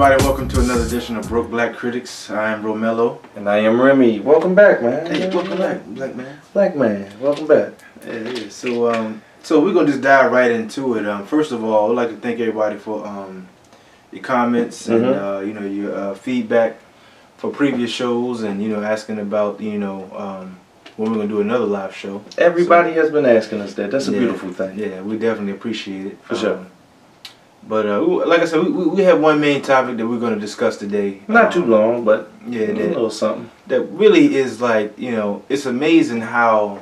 everybody? Welcome to another edition of Broke Black Critics. I am Romello. And I am Remy. Welcome back, man. Hey, welcome back, Black man. Black man, welcome back. Yeah. So we're gonna just dive right into it. First of all, I'd like to thank everybody for your comments and your feedback for previous shows, and asking about when we're gonna do another live show. Everybody has been asking us that. That's a beautiful thing. Yeah, we definitely appreciate it. For sure. But like I said, we have one main topic that we're going to discuss today. Not too long, but yeah, a little something. That really is like, it's amazing how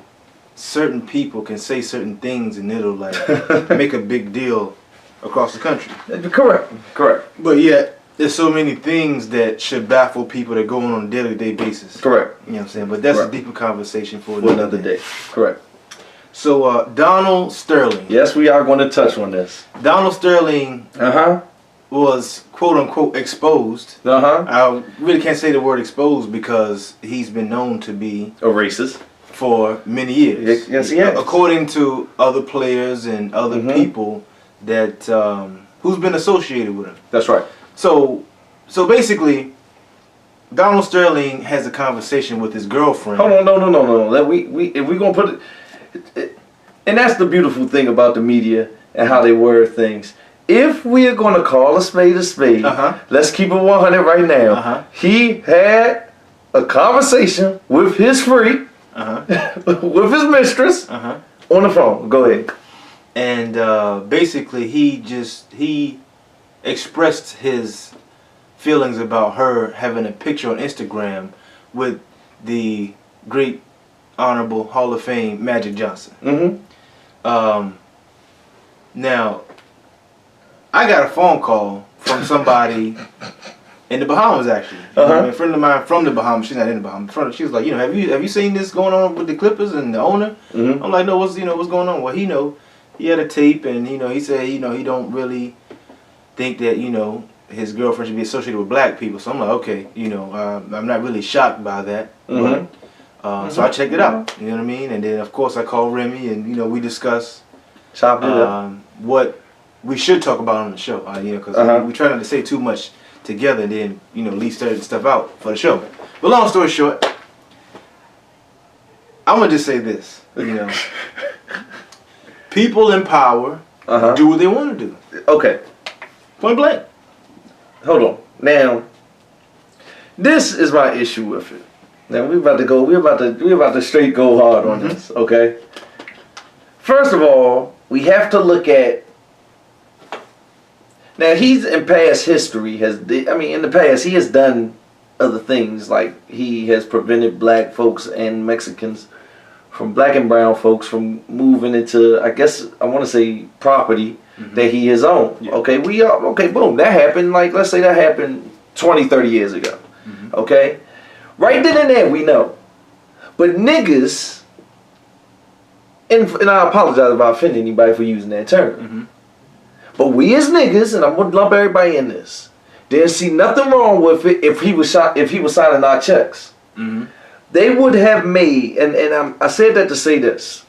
certain people can say certain things and it'll like make a big deal across the country. Correct. But yet, there's so many things that should baffle people that go on a day-to-day basis. Correct. You know what I'm saying? But that's a deeper conversation for another day. Correct. So, Donald Sterling. Yes, we are going to touch on this. Donald Sterling was, quote-unquote, exposed. I really can't say the word exposed because he's been known to be a racist for many years. Yes, he has. According to other players and other people that who's been associated with him. That's right. So basically, Donald Sterling has a conversation with his girlfriend. Hold on, no. If we're going to put it... And that's the beautiful thing about the media and how they word things. If we are going to call a spade, let's keep it 100 right now. He had a conversation with his freak, with his mistress, on the phone. Go ahead. And basically, he expressed his feelings about her having a picture on Instagram with the great Honorable Hall of Fame Magic Johnson. Now, I got a phone call from somebody in the Bahamas, actually. A friend of mine from the Bahamas. She's not in the Bahamas. She was like, have you seen this going on with the Clippers and the owner? I'm like, no, what's going on? Well, he had a tape, and he said he don't really think that his girlfriend should be associated with black people. So I'm like, okay, I'm not really shocked by that. But, so I checked it out, you know what I mean? And then, of course, I called Remy, and, we discussed what we should talk about on the show, because we try not to say too much together and then, leave certain stuff out for the show. But long story short, I'm going to just say this, people in power do what they want to do. Okay. Point blank. Hold on. Now, this is my issue with it. Now we're about to straight go hard on this, okay? First of all, we have to look at. Now he's in past history in the past he has done other things, like he has prevented black folks and Mexicans black and brown folks from moving into, I guess I want to say, property that he has owned. Yeah. Okay, boom, that happened. Like, let's say that happened 20, 30 years ago. Okay. Right then and there, we know. But niggas, and I apologize if I offend anybody for using that term, but we as niggas, and I'm gonna lump everybody in this, didn't see nothing wrong with it if he was signing our checks. They would have made, and I said that to say this,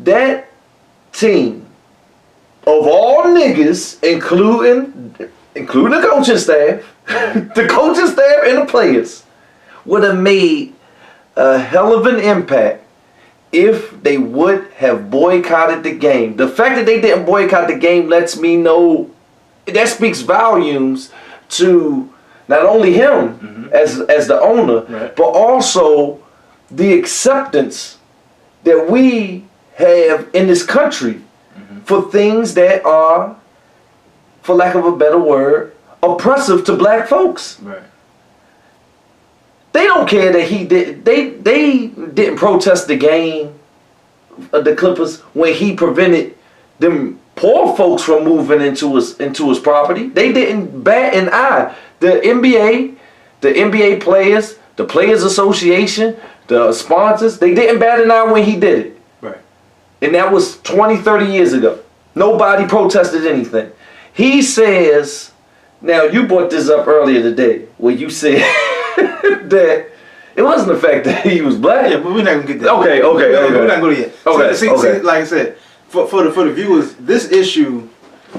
that team of all niggas, including the coaching staff, the coaching staff and the players, would have made a hell of an impact if they would have boycotted the game. The fact that they didn't boycott the game lets me know, that speaks volumes to not only him as the owner, but also the acceptance that we have in this country for things that are, for lack of a better word, oppressive to black folks. Right. They don't care that he did. They didn't protest the game of the Clippers when he prevented them poor folks from moving into his property. They didn't bat an eye. The NBA players, the Players Association, the sponsors, they didn't bat an eye when he did it. Right. And that was 20, 30 years ago. Nobody protested anything. He says, now you brought this up earlier today, where you said that it wasn't the fact that he was black. Yeah, but we're not gonna get that. Okay. We're not going to yet. Okay. See, like I said, for the viewers, this issue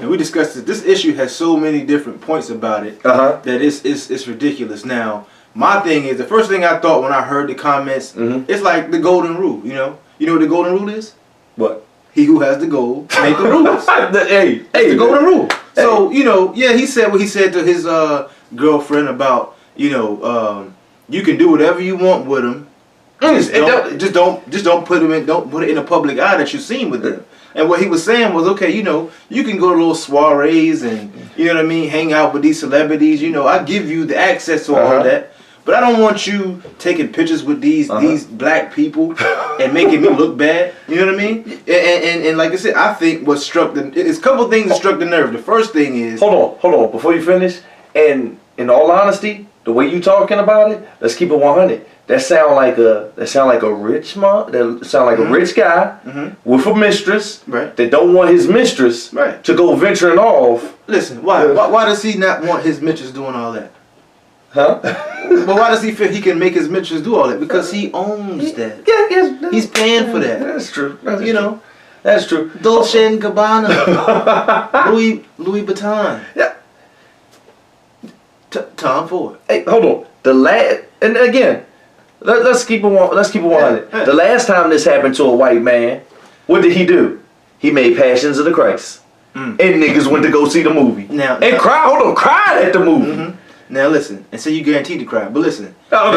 and we discussed this. This issue has so many different points about it that it's ridiculous. Now, my thing is, the first thing I thought when I heard the comments, it's like the golden rule. You know what the golden rule is? What? He who has the gold make the rules. Hey, the golden rule. So he said what he said to his girlfriend about you can do whatever you want with him. Just don't put it in a public eye that you're seen with them. And what he was saying was, okay, you can go to little soirees and hang out with these celebrities. I give you the access to all of that, but I don't want you taking pictures with these black people and making me look bad. You know what I mean? And like I said, I think it's a couple things that struck the nerve. The first thing is, hold on, before you finish. And in all honesty, the way you talking about it, let's keep it 100. That sound like a rich a rich guy with a mistress that don't want his mistress to go venturing off. Listen, why does he not want his mistress doing all that? Huh? But why does he feel he can make his mistress do all that? Because he owns that. Yeah, he's paying for that. That's true. That's true. Dolce and Gabbana, Louis Vuitton. Yeah. Tom Ford. Hey, hold on. And again, let's keep it 100. The last time this happened to a white man, what did he do? He made Passions of the Christ, and niggas went to go see the movie. Cried at the movie. Now listen, and so you guaranteed to cry, but listen. Now,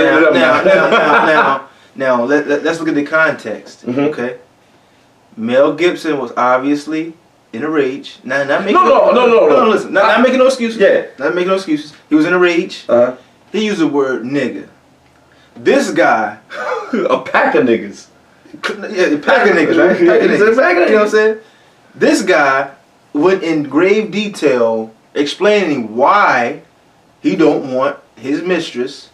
let's look at the context. Okay, Mel Gibson was obviously in a rage. Not making listen. Not making no excuses. Yeah. Not making no excuses. He was in a rage. He used the word nigga. This guy, a pack of niggas. Yeah, a pack of niggas, right? You know what I'm saying? This guy went in grave detail explaining why he don't want his mistress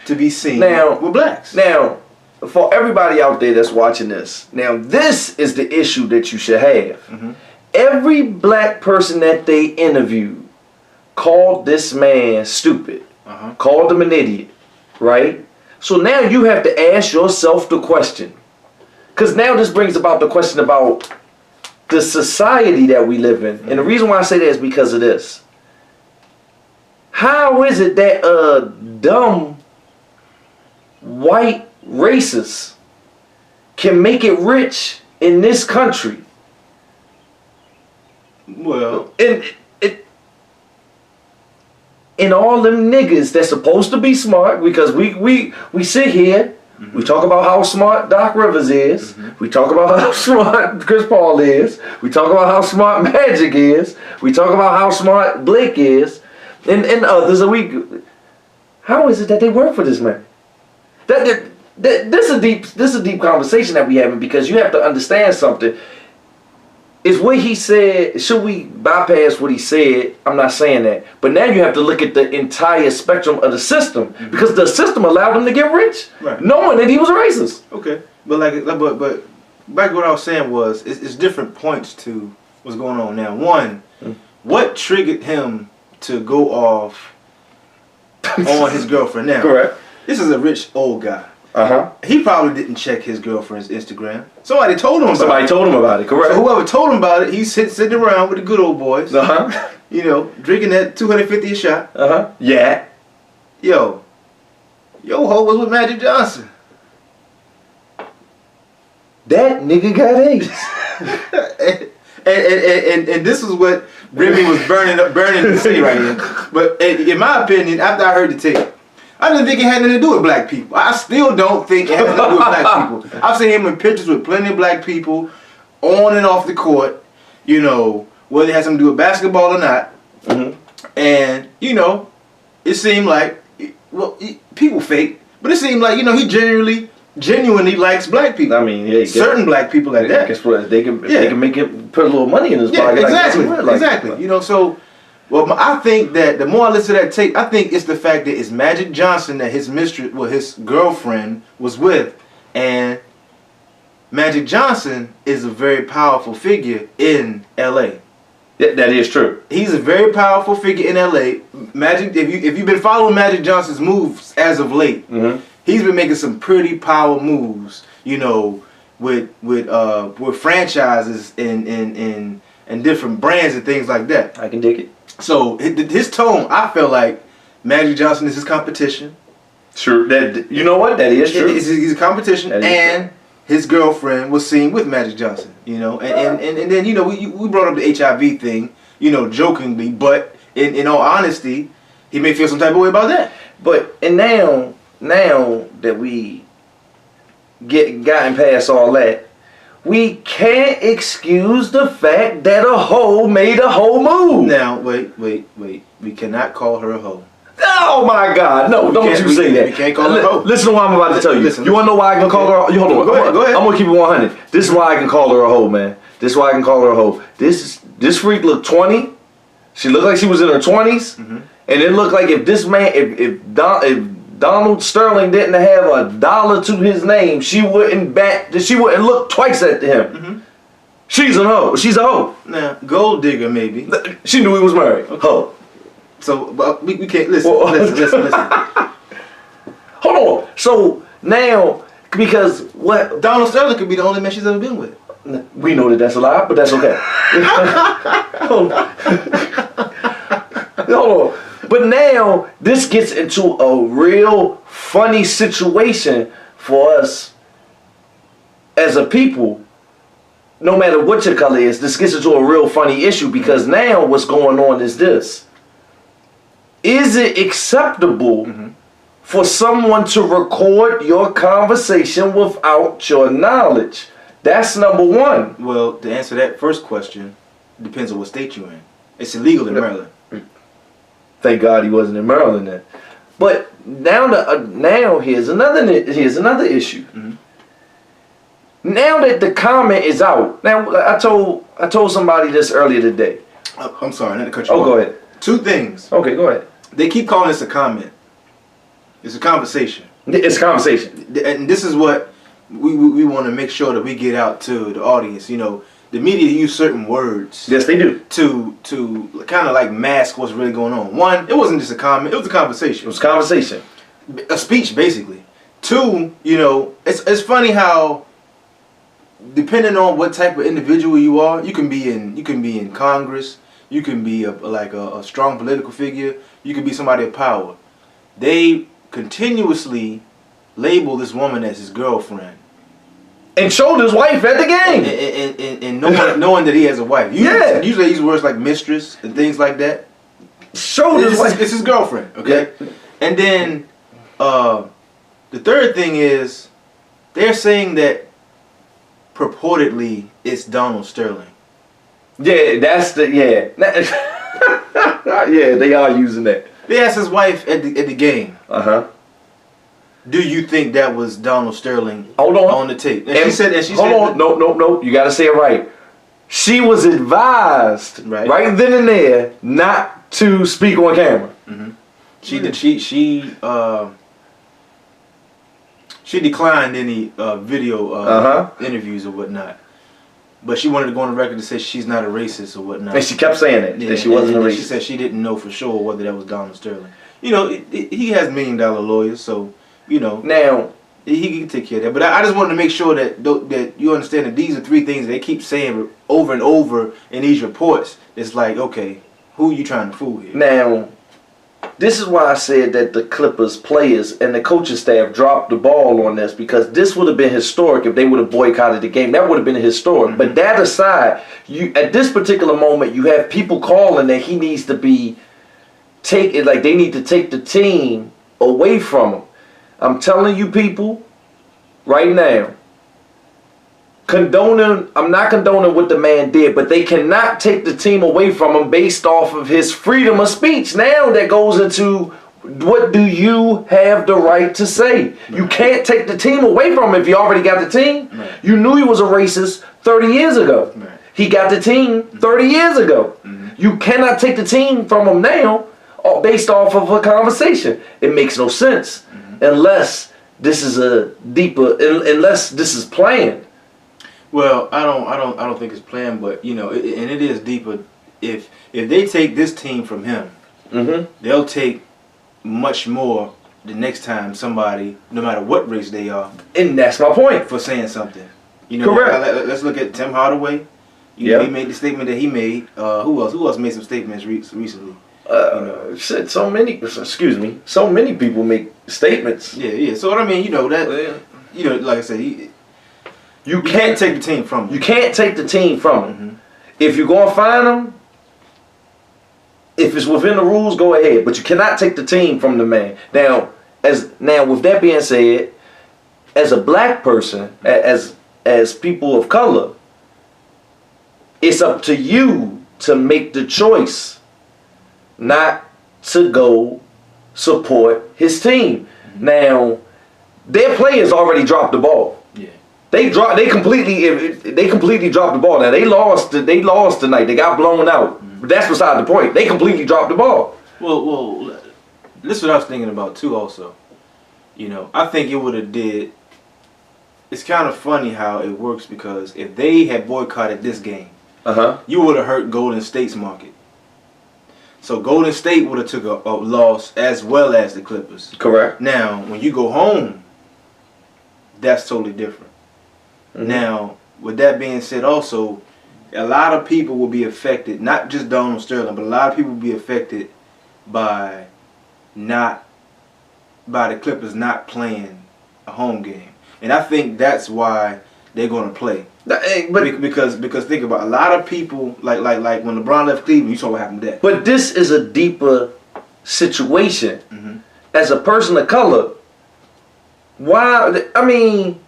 to be seen with blacks. Now, for everybody out there that's watching this, now this is the issue that you should have. Every black person that they interviewed called this man stupid, called him an idiot, right? So now you have to ask yourself the question, because now this brings about the question about the society that we live in. And the reason why I say that is because of this. How is it that a dumb white racist can make it rich in this country? Well, and all them niggas that's supposed to be smart, because we sit here, we talk about how smart Doc Rivers is, we talk about how smart Chris Paul is, we talk about how smart Magic is, we talk about how smart Blake is, and others. How is it that they work for this man? This is a deep conversation that we having, because you have to understand something. Is what he said, should we bypass what he said? I'm not saying that. But now you have to look at the entire spectrum of the system, because the system allowed him to get rich, knowing that he was a racist. Okay. But back to what I was saying was, it's different points to what's going on now. One, what triggered him to go off on his girlfriend now? Correct. This is a rich old guy. He probably didn't check his girlfriend's Instagram. Somebody told him about it. Correct. So whoever told him about it, he's sitting around with the good old boys. Drinking that $250 a shot. Yeah. Yo ho was with Magic Johnson. That nigga got AIDS. and this is what Remy was burning to say right here. But in my opinion, after I heard the tape, I didn't think it had anything to do with black people. I still don't think it has to do with black people. I've seen him in pictures with plenty of black people on and off the court, whether it has something to do with basketball or not. And, it seemed like, people fake, but it seemed like, he genuinely likes black people. I mean, certain black people like that. They can make it, put a little money in his pocket. Exactly. Well, I think that the more I listen to that tape, I think it's the fact that it's Magic Johnson that his mistress, his girlfriend was with, and Magic Johnson is a very powerful figure in L.A. That is true. He's a very powerful figure in L.A. Magic, if you've been following Magic Johnson's moves as of late, he's been making some pretty power moves, with franchises and and different brands and things like that. I can dig it. So his tone, I feel like Magic Johnson is his competition. Sure, that you know what, that is true. He's a competition, and his girlfriend was seen with Magic Johnson. You know, and then you know we brought up the HIV thing, you know, jokingly, but in all honesty, he may feel some type of way about that. But and now that we gotten past all that, we can't excuse the fact that a hoe made a hoe move. Now, wait. We cannot call her a hoe. Oh my God, no, don't you say that. We can't call her a hoe. Listen to what I'm about to tell you. Listen, you want to know why I can call her a hoe? Hold on. Go ahead. I'm going to keep it 100. This is why I can call her a hoe, man. This is why I can call her a hoe. This freak looked 20. She looked like she was in her 20s. Mm-hmm. And it looked like if this man, if Donald Sterling didn't have $1 to his name, she wouldn't look twice at him. Mm-hmm. She's a hoe. She's a hoe. Now, gold digger maybe. She knew he was married. Okay. Hoe. So but we can't listen. Listen. Hold on. So now, because what Donald Sterling could be the only man she's ever been with. We know that that's a lie, but that's okay. Hold on. But now this gets into a real funny situation for us as a people. No matter what your color is, this gets into a real funny issue because now what's going on is this. Is it acceptable for someone to record your conversation without your knowledge? That's number one. Well, to answer that first question, it depends on what state you're in. It's illegal in Maryland. Thank God he wasn't in Maryland then. But now here's another issue. Mm-hmm. Now that the comment is out, now I told somebody this earlier today. I'm sorry, not to cut you off. Oh, go ahead. Two things. Okay, go ahead. They keep calling this a comment. It's a conversation. It's a conversation. And this is what we want to make sure that we get out to the audience. You know, the media use certain words. Yes, they do. To kind of like mask what's really going on. One, it wasn't just a comment. It was a conversation. It was a conversation. A speech, basically. Two, you know, it's funny how depending on what type of individual you are, you can be in Congress. You can be a strong political figure. You can be somebody of power. They continuously label this woman as his girlfriend. And showed his wife at the game. And knowing that he has a wife. Usually they use words like mistress and things like that. Showed his wife. It's his girlfriend, okay? Yeah. And then the third thing is they're saying that purportedly it's Donald Sterling. Yeah, yeah, they are using that. They asked his wife at the game. Do you think that was Donald Sterling on the tape? And she said, No, you got to say it right. She was advised right then and there not to speak on camera. Mm-hmm. She declined any video interviews or whatnot. But she wanted to go on the record to say she's not a racist or whatnot. And she kept saying it, that she wasn't a racist. She said she didn't know for sure whether that was Donald Sterling. You know, he has $1 million lawyers, so, you know. Now, he can take care of that. But I just wanted to make sure that you understand that these are three things they keep saying over and over in these reports. It's like, okay, who are you trying to fool here? Now, this is why I said that the Clippers players and the coaching staff dropped the ball on this, because this would have been historic if they would have boycotted the game. That would have been historic. Mm-hmm. But that aside, at this particular moment, you have people calling that he needs to be they need to take the team away from him. I'm telling you people right now, I'm not condoning what the man did, but they cannot take the team away from him based off of his freedom of speech. Now that goes into, what do you have the right to say? Right. You can't take the team away from him if you already got the team. Right. You knew he was a racist 30 years ago. Right. He got the team 30 years ago. Mm-hmm. You cannot take the team from him now based off of a conversation. It makes no sense unless this is unless this is planned. Well, I don't think it's planned, but you know, and it is deeper. If they take this team from him, they'll take much more the next time somebody, no matter what race they are, and that's my point, for saying something. You know, correct. Let's look at Tim Hardaway. You know, he made the statement that he made. Who else? Who else made some statements recently? Shit, so many people make statements. Yeah. So what I mean, you know that, you know, like I said, you can't take the team from him. You can't take the team from him. Mm-hmm. If you're gonna find him, if it's within the rules, go ahead. But you cannot take the team from the man. Now, with that being said, as a black person, as people of color, it's up to you to make the choice not to go support his team. Mm-hmm. Now, their players already dropped the ball. Yeah. They completely dropped the ball. Now they lost tonight. They got blown out. Mm-hmm. But that's beside the point. They completely dropped the ball. Well, this is what I was thinking about too. Also, you know, I think it would have did. It's kind of funny how it works because if they had boycotted this game, you would have hurt Golden State's market. So Golden State would have took a loss as well as the Clippers. Correct. Now, when you go home, that's totally different. Mm-hmm. Now, with that being said, also, a lot of people will be affected, not just Donald Sterling, but a lot of people will be affected by the Clippers not playing a home game. And I think that's why they're going to play. Because think about it, a lot of people, like when LeBron left Cleveland, you saw what happened there. But this is a deeper situation. Mm-hmm. As a person of color, why? I mean,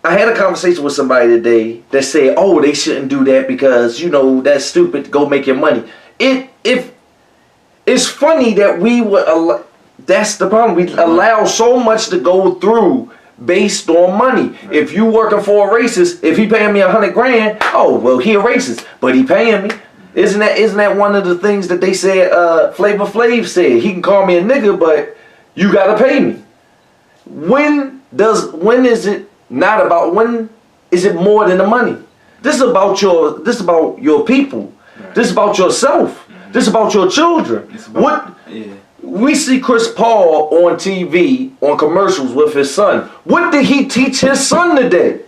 I had a conversation with somebody today that said, "Oh, they shouldn't do that because you know that's stupid. Go make your money." It's funny that we would. That's the problem. We allow so much to go through based on money. Right. If you working for a racist, if he paying me $100,000, oh well, he a racist, but he paying me. Isn't that one of the things that they said? Flavor Flav said he can call me a nigga, but you gotta pay me. When is it not about? When is it more than the money? This is about your people. Right. This is about yourself. Mm-hmm. This is about your children. We see Chris Paul on TV, on commercials with his son. What did he teach his son today?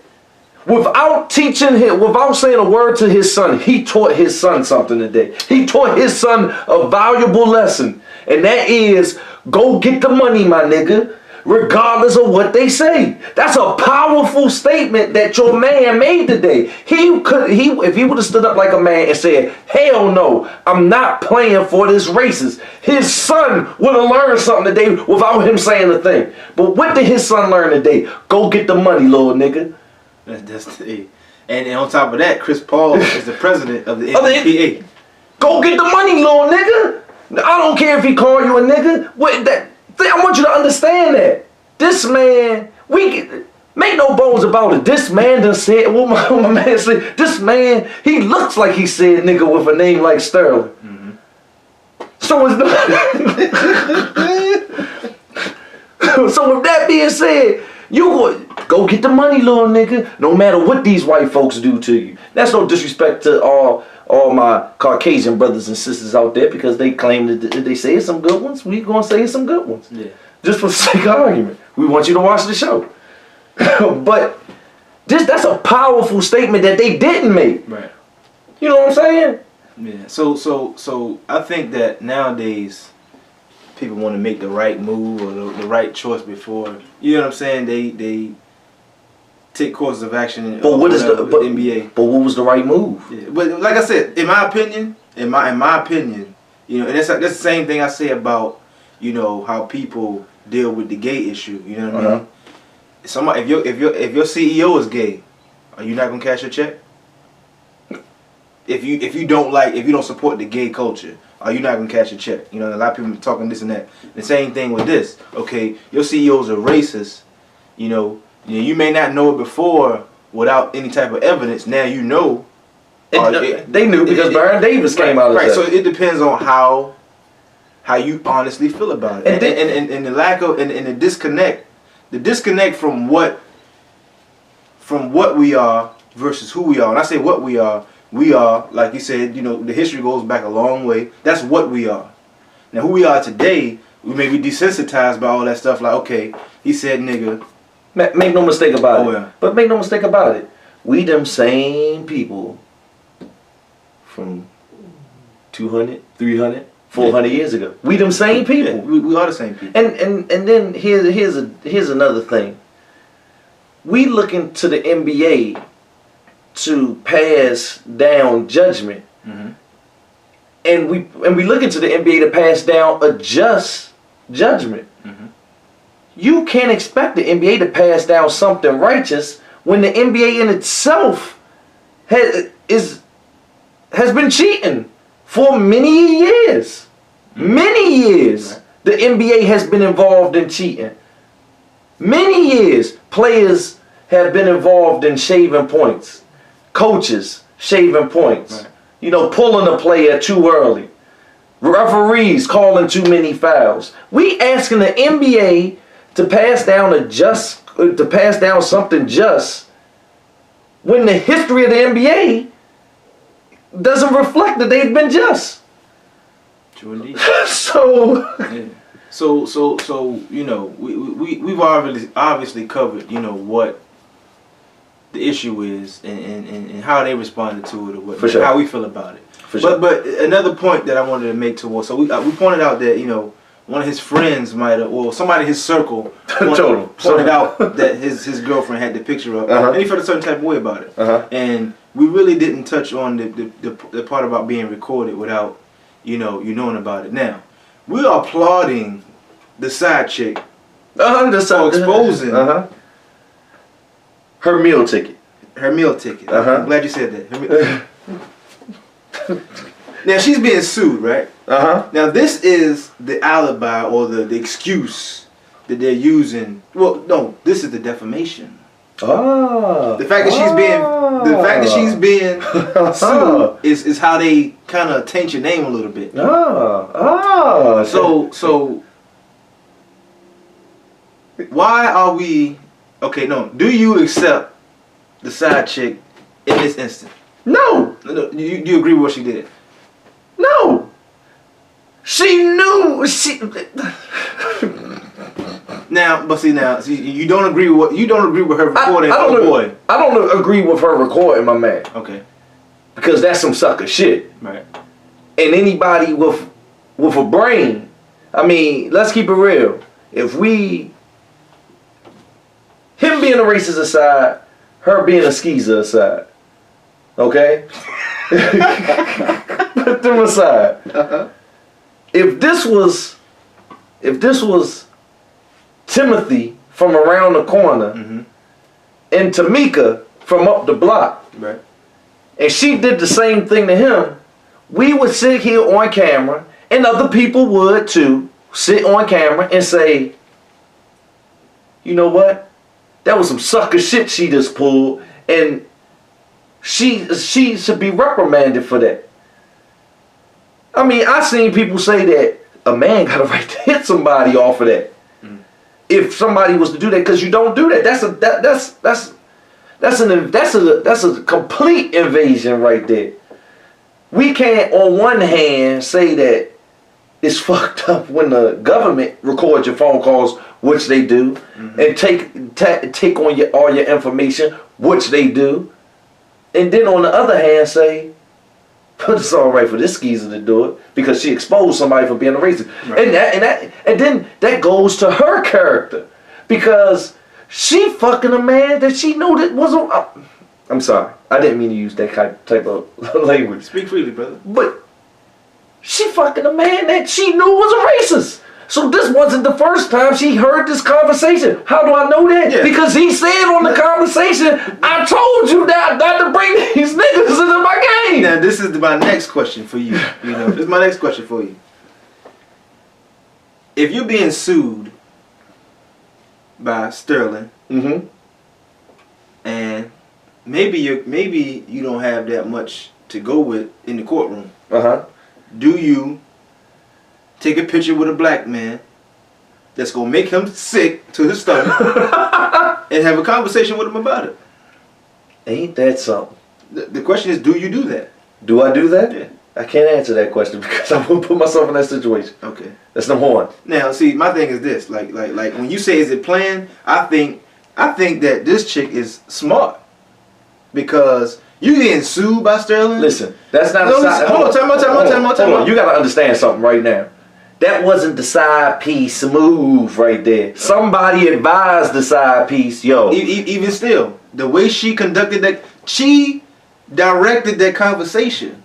Without saying a word to his son, he taught his son something today. He taught his son a valuable lesson. And that is, go get the money, my nigga, regardless of what they say. That's a powerful statement that your man made today. If he would have stood up like a man and said, hell no, I'm not playing for this racist, his son would have learned something today without him saying a thing. But what did his son learn today? Go get the money, little nigga. And on top of that, Chris Paul is the president of the NBA. Go get the money, little nigga. I don't care if he call you a nigga. I want you to understand that. This man, make no bones about it. This man done said, what my man said, this man, he looks like he said nigga with a name like Sterling. Mm-hmm. So with that being said, you go get the money, little nigga, no matter what these white folks do to you. That's no disrespect to all my Caucasian brothers and sisters out there because they claim that they say some good ones. We gonna say some good ones. Yeah. Just for the sake of argument. We want you to watch the show. But that's a powerful statement that they didn't make. Right. You know what I'm saying? Yeah. So I think that nowadays people want to make the right move or the right choice before. You know what I'm saying? They take courses of action in NBA. But what was the right move? Yeah. But like I said, in my opinion, you know, and that's the same thing I say about, you know, how people deal with the gay issue. You know what I mean? Somebody, if your CEO is gay, are you not gonna cash your check? If you don't support the gay culture, are you not gonna cash your check? You know, a lot of people are talking this and that. The same thing with this. Okay, your CEOs are racist. You know, you may not know it before without any type of evidence. Now you know. They knew because Baron Davis came out of that. Right, so it depends on how you honestly feel about it. And the lack of and the disconnect from what we are versus who we are. And I say what we are, like you said, you know, the history goes back a long way. That's what we are. Now who we are today, we may be desensitized by all that stuff, like, okay, he said nigga. Make no mistake about it. Yeah. But make no mistake about it. We them same people from 200, 300, 400 years ago. We them same people. Yeah, we are the same people. And then here's another thing. We looking to the NBA to pass down judgment, and we looking to the NBA to pass down a just judgment. You can't expect the NBA to pass down something righteous when the NBA in itself has been cheating for many years. Many years. Right. The NBA has been involved in cheating. Many years. Players have been involved in shaving points. Coaches shaving points. Right. You know, pulling a player too early. Referees calling too many fouls. We asking the NBA to pass down something just when the history of the NBA doesn't reflect that they've been just. True indeed. So, yeah. So you know, we've obviously covered, you know, what the issue is and how they responded to it, or what, sure. how we feel about it. For sure. But another point that I wanted to make towards, so we pointed out that, you know, one of his friends might have, or somebody in his circle pointed out that his girlfriend had the picture up, and he felt a certain type of way about it. And we really didn't touch on the part about being recorded without, you knowing about it. Now, we are applauding the side chick for exposing her meal ticket. Her meal ticket. I'm glad you said that. Now she's being sued, right? Now this is the alibi or the excuse that they're using. Well, no, this is the defamation. The fact that she's being sued is how they kind of taint your name a little bit. So why are we? Okay, no. Do you accept the side chick in this instance? No. Do you agree with what she did? No. She knew. Now, you don't agree with her recording. I don't agree with her recording, my man. Okay. Because that's some sucker shit. Right. And anybody with a brain, I mean, let's keep it real. Him being a racist aside, her being a skeezer aside, okay? Put them aside. If this was Timothy from around the corner and Tamika from up the block, right, and she did the same thing to him, we would sit here on camera, and other people would too, sit on camera and say, you know what? That was some sucker shit she just pulled, and she should be reprimanded for that. I mean, I seen people say that a man got a right to hit somebody off of that. If somebody was to do that, because you don't do that. That's a complete invasion right there. We can't, on one hand, say that it's fucked up when the government records your phone calls, which they do, and take on all your information, which they do, and then on the other hand say, but it's all right for this skeezer to do it because she exposed somebody for being a racist, right. and then that goes to her character because she fucking a man that she knew that wasn't. I'm sorry, I didn't mean to use that type of language. Speak freely, brother. But she fucking a man that she knew was a racist. So this wasn't the first time she heard this conversation. How do I know that? Yeah. Because he said on the conversation, I told you not to bring these niggas into my game. Now this is my next question for you. This is my next question for you. If you're being sued by Sterling, and maybe you don't have that much to go with in the courtroom, do you take a picture with a black man that's going to make him sick to his stomach and have a conversation with him about it? Ain't that something? The question is, do you do that? Do I do that? Yeah. I can't answer that question because I won't put myself in that situation. Okay. That's number one. Now, see, my thing is this. Like when you say, is it planned? I think that this chick is smart because You getting sued by Sterling? Listen, that's not No, a side. hold on, time out. You gotta understand something right now. That wasn't the side piece move right there. Somebody advised the side piece, yo. Even still, the way she conducted that, she directed that conversation.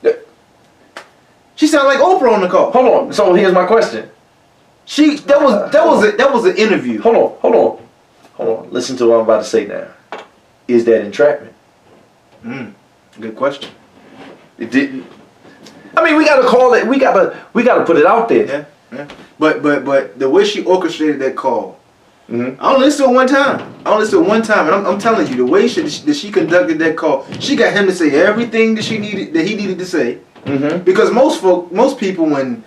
She sounded like Oprah on the call. Hold on. So here's my question. That was an interview. Hold on. Listen to what I'm about to say now. Is that entrapment? Good question. It didn't. I mean, we gotta call it. We gotta put it out there. Yeah. But the way she orchestrated that call, Mm-hmm. I only listened to it one time. And I'm telling you, the way she conducted that call, she got him to say everything that he needed to say. Mm-hmm. Because most people, when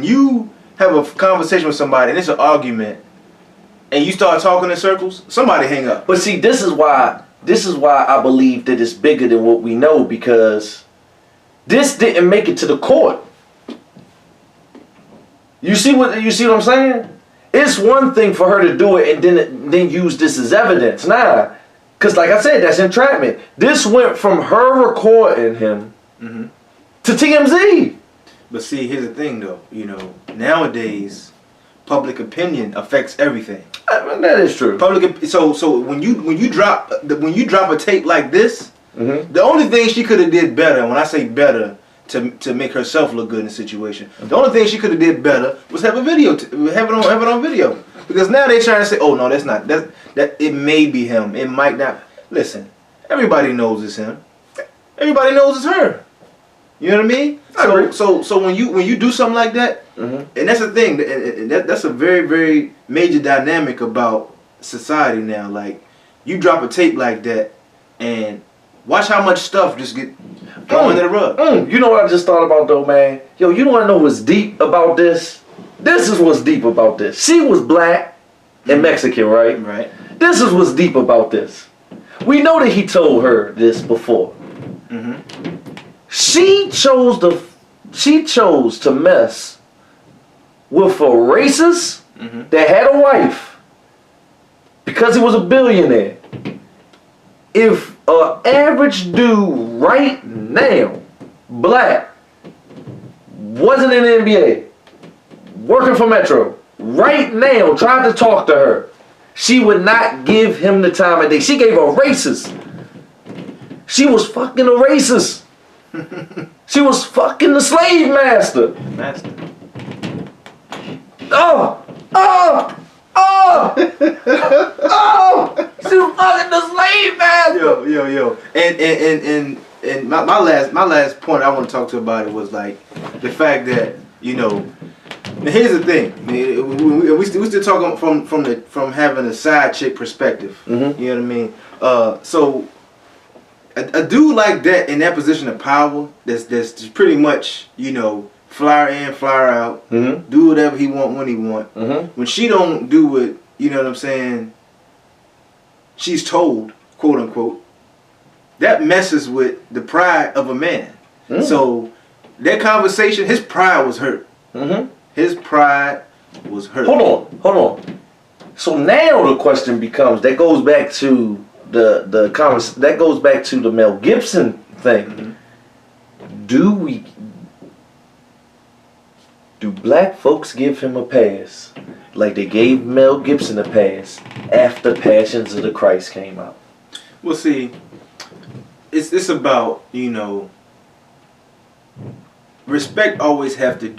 you have a conversation with somebody and it's an argument, and you start talking in circles, somebody hang up. But see, this is why I believe that it's bigger than what we know, because this didn't make it to the court. You see what I'm saying? It's one thing for her to do it and then use this as evidence. Nah, because like I said, that's entrapment. This went from her recording him to TMZ. But see, here's the thing, though. Nowadays, public opinion affects everything. That is true. So when you drop a tape like this, the only thing she could have did better, and when I say better, to make herself look good in the situation, the only thing she could have did better was have a video, have it on video. Because now they're trying to say, oh no, that's not that it may be him, it might not. Listen, everybody knows it's him. Everybody knows it's her. You know what I mean? So when you do something like that, and that's the thing, that's a very, very major dynamic about society now. Like, you drop a tape like that, and watch how much stuff just get thrown under the rug. You know what I just thought about though, man? Yo, you want to know what's deep about this? This is what's deep about this. She was black and Mexican, right? Right. This is what's deep about this. We know that he told her this before. She chose to mess with a racist that had a wife because he was a billionaire. If an average dude right now, black, wasn't in the NBA, working for Metro, right now tried to talk to her, she would not give him the time of day. She gave a racist. She was fucking a racist. She was fucking the slave master. Oh! She was fucking the slave master. Yo. And my last point I want to talk to about it was like the fact that, now here's the thing. We still talking from having a side chick perspective. You know what I mean? So a dude like that in that position of power, that's pretty much, flyer in, flyer out, do whatever he want when he want. When she don't do it, you know what I'm saying, she's told, quote unquote, that messes with the pride of a man. So that conversation, his pride was hurt. His pride was hurt. Hold on. So now the question becomes, that goes back to that goes back to the Mel Gibson thing. Do black folks give him a pass like they gave Mel Gibson a pass after Passions of the Christ came out? Well, see, it's about, respect always plays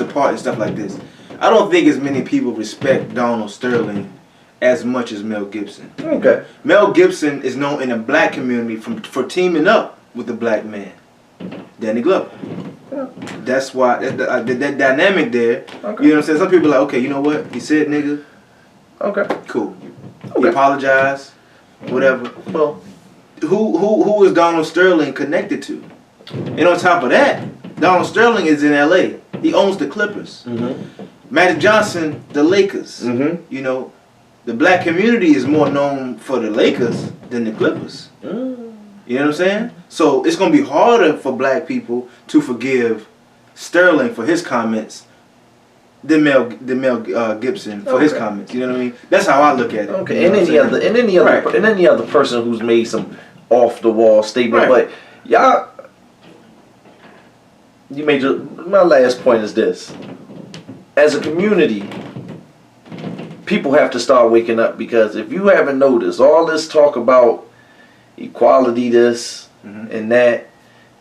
a part in stuff like this. I don't think as many people respect Donald Sterling as much as Mel Gibson. Okay. Mel Gibson is known in the black community for teaming up with the black man, Danny Glover. That's why that dynamic there. Okay. You know what I'm saying? Some people are like, okay, you know what? He said nigga. Okay. Cool. Okay. He apologized. Whatever. Well, who is Donald Sterling connected to? And on top of that, Donald Sterling is in LA. He owns the Clippers. Magic Johnson, the Lakers. The black community is more known for the Lakers than the Clippers. You know what I'm saying? So it's going to be harder for black people to forgive Sterling for his comments than Mel Gibson for his comments. You know what I mean? That's how I look at it. Okay. And any other person who's made some off the wall statement. Right. But y'all, you made my last point is this: as a community, people have to start waking up, because if you haven't noticed, all this talk about equality, this and that,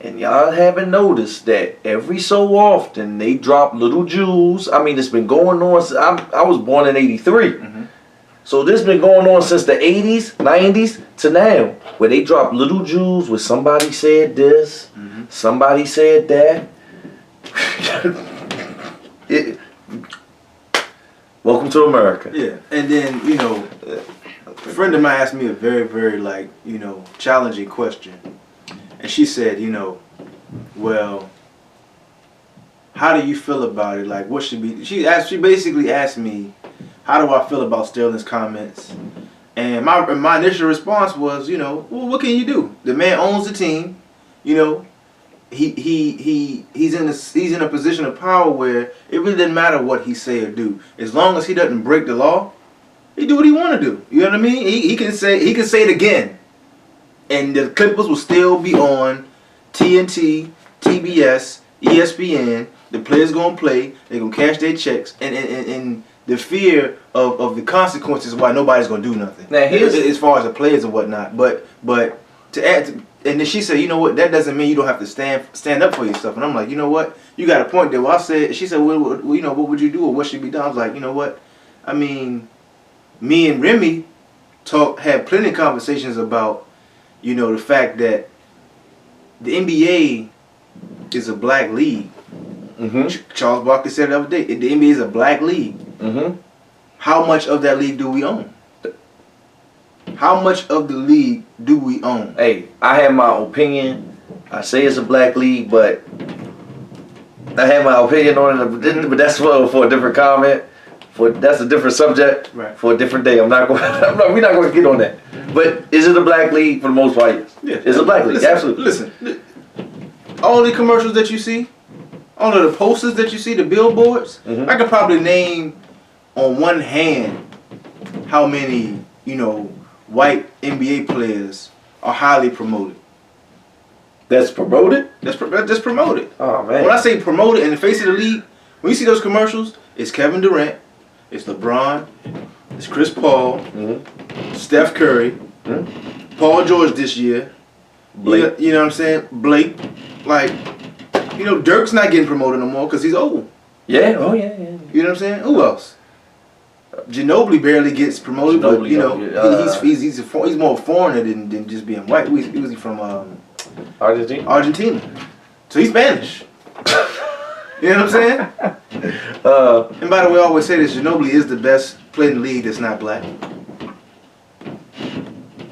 and y'all haven't noticed that every so often they drop little jewels. I mean, it's been going on since I was born in '83. So this been going on since the 80s, 90s to now, where they drop little jewels where somebody said this, somebody said that. Welcome to America. Yeah, and then, you know, a friend of mine asked me a very, very, like, you know, challenging question. And she said, you know, well, how do you feel about it? Like, what should be... She basically asked me, how do I feel about Sterling's comments? And my initial response was, you know, well, what can you do? The man owns the team. You know, he's in a position of power where it really doesn't matter what he say or do, as long as he doesn't break the law. He do what he want to do. You know what I mean? He can say it again, and the Clippers will still be on TNT, TBS, ESPN. The players gonna play. They gonna cash their checks, and the fear of the consequences why nobody's gonna do nothing. Now as far as the players and whatnot. But to add to, and then she said, you know what, that doesn't mean you don't have to stand up for yourself. And I'm like, you know what, you got a point there. Well, she said, well, you know, what would you do or what should be done? I was like, you know what, I mean, me and Remy had plenty of conversations about, you know, the fact that the NBA is a black league. Charles Barkley said the other day, the NBA is a black league. How much of that league do we own? How much of the league do we own? Hey, I have my opinion. I say it's a black league, but I have my opinion on it. But that's for a different comment. That's a different subject for a different day. We're not going to get on that. But is it a black league for the most part? Yes. Yeah. It's a black league. Absolutely. Listen, all the commercials that you see, all of the posters that you see, the billboards, I could probably name on one hand how many, you know, white NBA players are highly promoted. That's promoted? That's just promoted. Oh, man. When I say promoted in the face of the league, when you see those commercials, it's Kevin Durant, it's LeBron, it's Chris Paul, Steph Curry, Paul George this year, Blake. You know what I'm saying? Blake. Like, you know, Dirk's not getting promoted no more because he's old. Yeah, oh yeah. You know what I'm saying? Who else? Ginobili barely gets promoted, but you know, he's more foreigner than just being white. Was he from Argentina. So he's Spanish. You know what I'm saying? And by the way, I always say this: Ginobili is the best player in the league that's not black.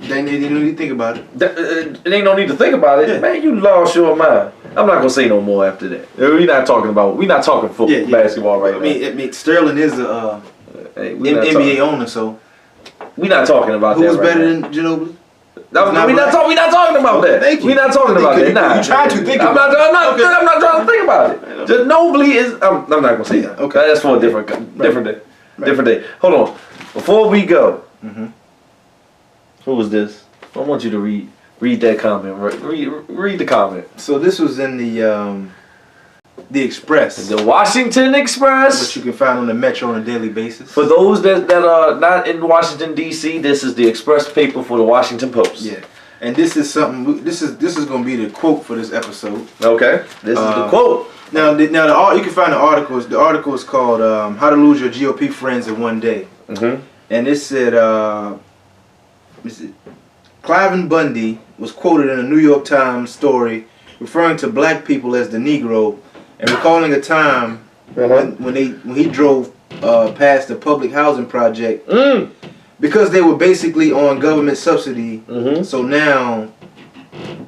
They don't need to think about it. It ain't no need to think about it. Yeah. Man, you lost your mind. I'm not gonna say no more after that. We're not talking football, basketball right now. I mean, Sterling is a NBA owner, so we're not talking about who's better than Ginobili? We're not talking about that. Thank you. We're not talking about that. Nah. You tried to think about it. I'm not trying to think about it. Ginobili is. I'm not gonna say that. Okay. That's for a different day. Different day. Hold on. Before we go, who was this? I want you to read that comment. Read the comment. So this was in the Express. The Washington Express. Which you can find on the Metro on a daily basis. For those that are not in Washington D.C., this is the Express paper for the Washington Post. Yeah, and this is something. This is going to be the quote for this episode. Okay, this is the quote. Now you can find the articles. The article is called "How to Lose Your GOP Friends in One Day," and it said, Cliven Bundy was quoted in a New York Times story referring to black people as the Negro and recalling a time when he drove past the public housing project because they were basically on government subsidy. So now,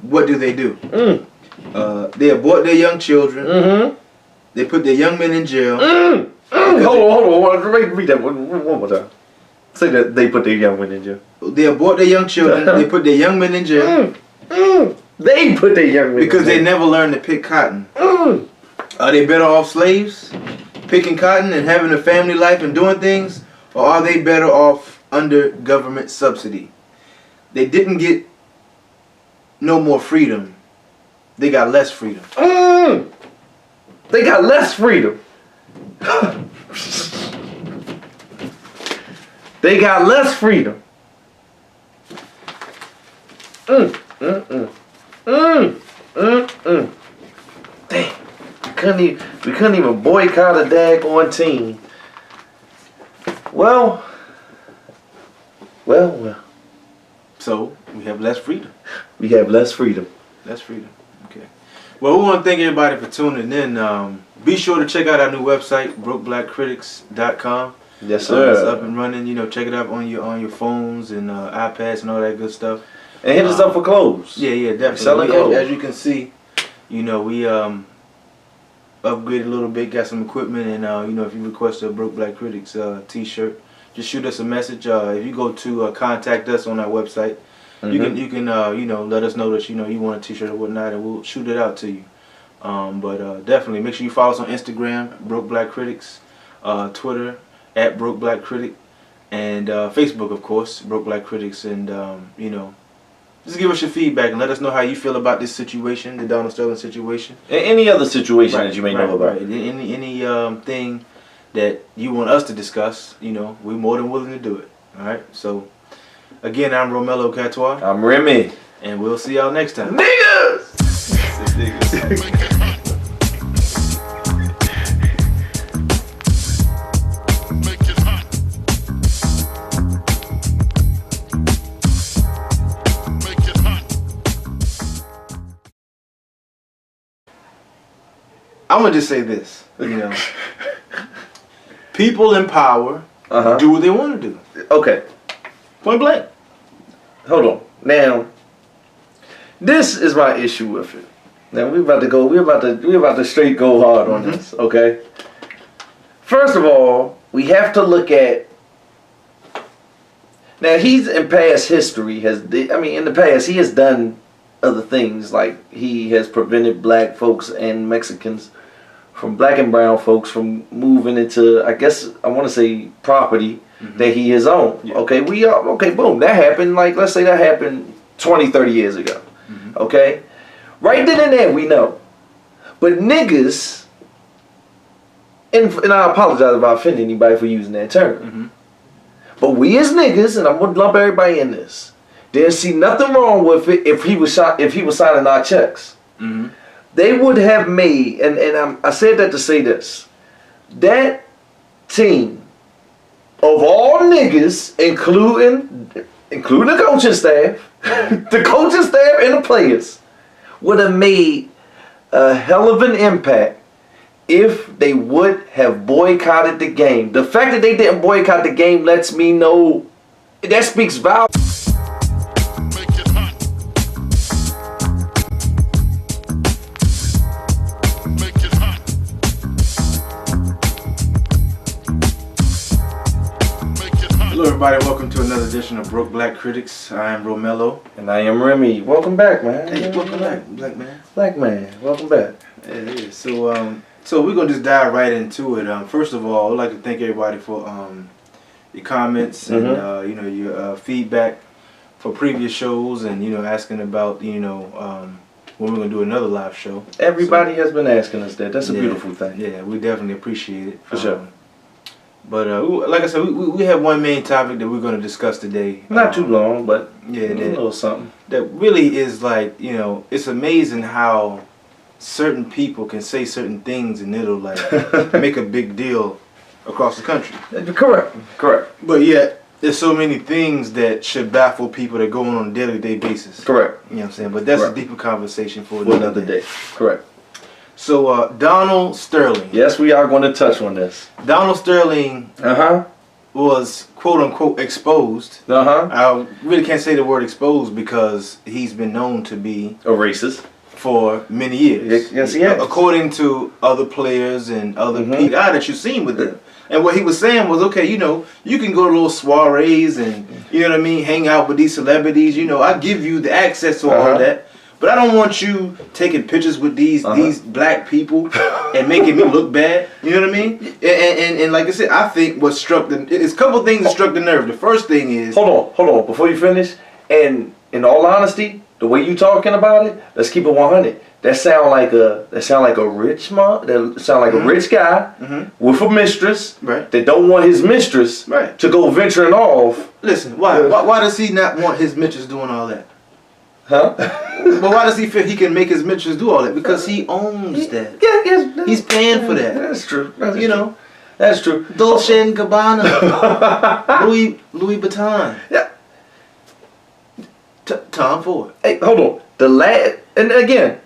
what do? They abort their young children. They put their young men in jail. Hold on. Read that one more time. Say that they put their young men in jail. They abort their young children. They put their young men in jail. They put their young men because they never learned to pick cotton. Are they better off slaves, picking cotton and having a family life and doing things, or are they better off under government subsidy? They didn't get no more freedom. They got less freedom. They got less freedom. They got less freedom. Damn. We couldn't even boycott a daggone team. Well. So we have less freedom. We have less freedom. Less freedom. Okay. Well, we want to thank everybody for tuning in. Be sure to check out our new website, brokeblackcritics.com. Yes, sir. It's up and running. You know, check it out on your phones and iPads and all that good stuff. And hit us up for clothes. Yeah, definitely. Selling clothes. As you can see, you know, we upgraded a little bit, got some equipment, and you know, if you request a Broke Black Critics T-shirt, just shoot us a message. If you go to contact us on our website, you can you know, let us know that you want a T-shirt or whatnot, and we'll shoot it out to you. But definitely make sure you follow us on Instagram, Broke Black Critics, Twitter @Broke Black Critic, and Facebook, of course, Broke Black Critics, and you know, just give us your feedback and let us know how you feel about this situation, the Donald Sterling situation, and any other situation that you may know about. Right. Any thing that you want us to discuss, you know, we're more than willing to do it. All right. So again, I'm Romello Catois. I'm Remy, and we'll see y'all next time. Niggas. I'm gonna just say this, you know, people in power do what they want to do. Okay. Point blank. Hold on. Now, this is my issue with it. Now we're about to straight go hard on this. Okay. First of all, we have to look at. Now he's in past history in the past he has done other things, like he has prevented black folks and Mexicans black and brown folks from moving into, I guess I want to say, property that he has owned. Yeah. Okay, boom, that happened, like, let's say that happened 20, 30 years ago. Okay? Right then and there, we know. But niggas, and I apologize if I offend anybody for using that term, but we as niggas, and I'm going to lump everybody in this, didn't see nothing wrong with it if he was signing our checks. They would have made, and I said that to say this, that team of all niggas, including the coaching staff, the coaching staff and the players, would have made a hell of an impact if they would have boycotted the game. The fact that they didn't boycott the game lets me know, that speaks volumes. Hello everybody, welcome to another edition of Broke Black Critics. I am Romello. And I am Remy. Welcome back, man. Hey, welcome back, black man. Black man, welcome back. Yeah. So we're gonna just dive right into it. First of all, I'd like to thank everybody for your comments and you know, your feedback for previous shows, and you know, asking about when we're gonna do another live show. Everybody has been asking us that. That's a beautiful thing. Yeah, we definitely appreciate it. For sure. But like I said, we have one main topic that we're going to discuss today. Not too long, but yeah, a little something. That really is, like, you know, it's amazing how certain people can say certain things and it'll like make a big deal across the country. Correct. But yet, there's so many things that should baffle people that go on a day-to-day basis. Correct. You know what I'm saying? But that's a deeper conversation for another day. Correct. So, Donald Sterling. Yes, we are going to touch on this. Donald Sterling was, quote-unquote, exposed. I really can't say the word exposed because he's been known to be a racist for many years. Yes, he has. According to other players and other people that you've seen with him. And what he was saying was, okay, you know, you can go to little soirees and, you know what I mean, hang out with these celebrities. You know, I give you the access to all that. But I don't want you taking pictures with these black people and making me look bad. You know what I mean? And like I said, I think what struck it's a couple things that struck the nerve. The first thing is... Hold on. Before you finish, and in all honesty, the way you talking about it, let's keep it 100. That sound like a rich mom. That sound like a rich guy with a mistress that don't want his mistress to go venturing off. Listen, why does he not want his mistress doing all that? Huh? Well, why does he feel he can make his mistress do all that? Because he owns that. Yeah, he's paying for that. That's true. That's true. Dolce and Gabbana, Louis Vuitton. Yeah. Tom Ford. Hey, hold on. And again,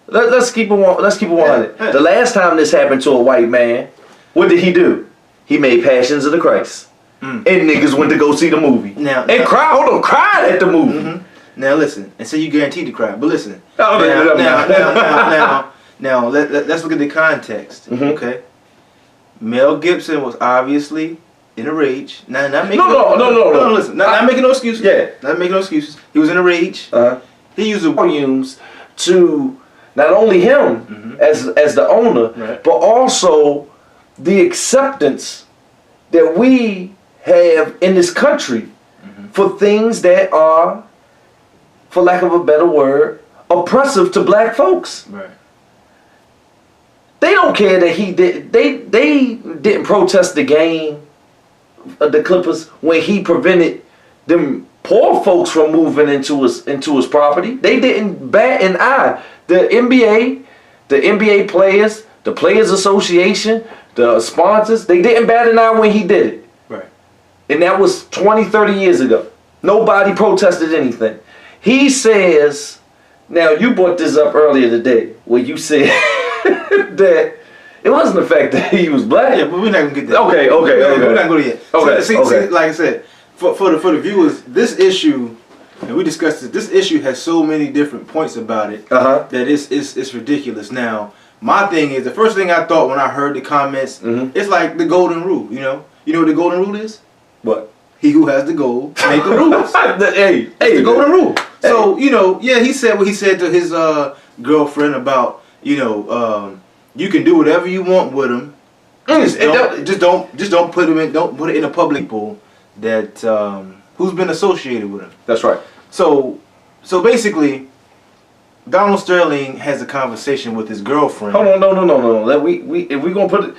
let's keep it 100. Yeah. The last time this happened to a white man, what did he do? He made Passions of the Christ, and niggas went to go see the movie. Cried at the movie. Now listen, and say you guaranteed to cry, but listen. Now, let's look at the context. Okay. Mel Gibson was obviously in a rage. Not making no. Listen, not making no excuses. Yeah, not making no excuses. He was in a rage. He used the volumes to not only him as the owner, but also the acceptance that we have in this country for things that are, for lack of a better word, oppressive to black folks. Right. They don't care that he did. They didn't protest the game of the Clippers when he prevented them poor folks from moving into his property. They didn't bat an eye. The NBA players, the Players Association, the sponsors, they didn't bat an eye when he did it. Right. And that was 20, 30 years ago. Nobody protested anything. He says, now you brought this up earlier today, where you said that it wasn't the fact that he was black. Yeah, but we're not gonna get that. Okay. We're not gonna get that. See, like I said, for the viewers, this issue, and we discussed it. This issue has so many different points about it that it's ridiculous. Now, my thing is, the first thing I thought when I heard the comments, it's like the golden rule. You know what the golden rule is? What? He who has the gold make the rules. It's the golden rule. So he said what he said to his girlfriend about you can do whatever you want with him. Just don't put it in a public pool that who's been associated with him. That's right. So basically, Donald Sterling has a conversation with his girlfriend. Hold on, no. If we gonna put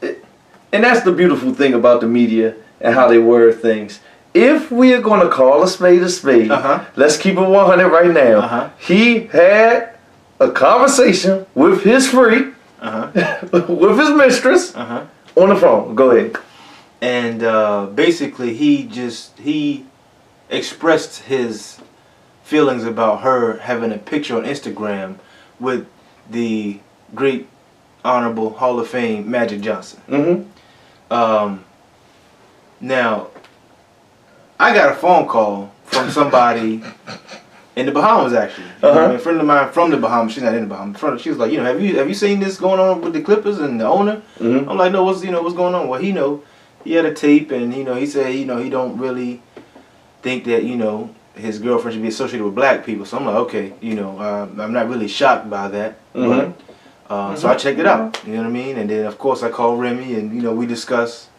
it, and that's the beautiful thing about the media and how they word things. If we are gonna call a spade, let's keep it 100 right now. He had a conversation with his freak, with his mistress, on the phone. Go ahead. And basically, he expressed his feelings about her having a picture on Instagram with the great, honorable Hall of Fame Magic Johnson. Now, I got a phone call from somebody in the Bahamas, actually. A friend of mine from the Bahamas. She's not in the Bahamas. She was like, have you seen this going on with the Clippers and the owner? I'm like, no, what's going on? Well, he had a tape, and he said he don't really think that his girlfriend should be associated with black people. So I'm like, okay, I'm not really shocked by that. But, so I checked it out. You know what I mean? And then of course I called Remy, and we discussed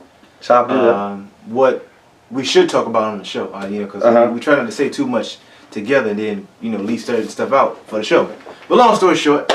what we should talk about on the show. Because we try not to say too much together, and then leave certain stuff out for the show. But long story short,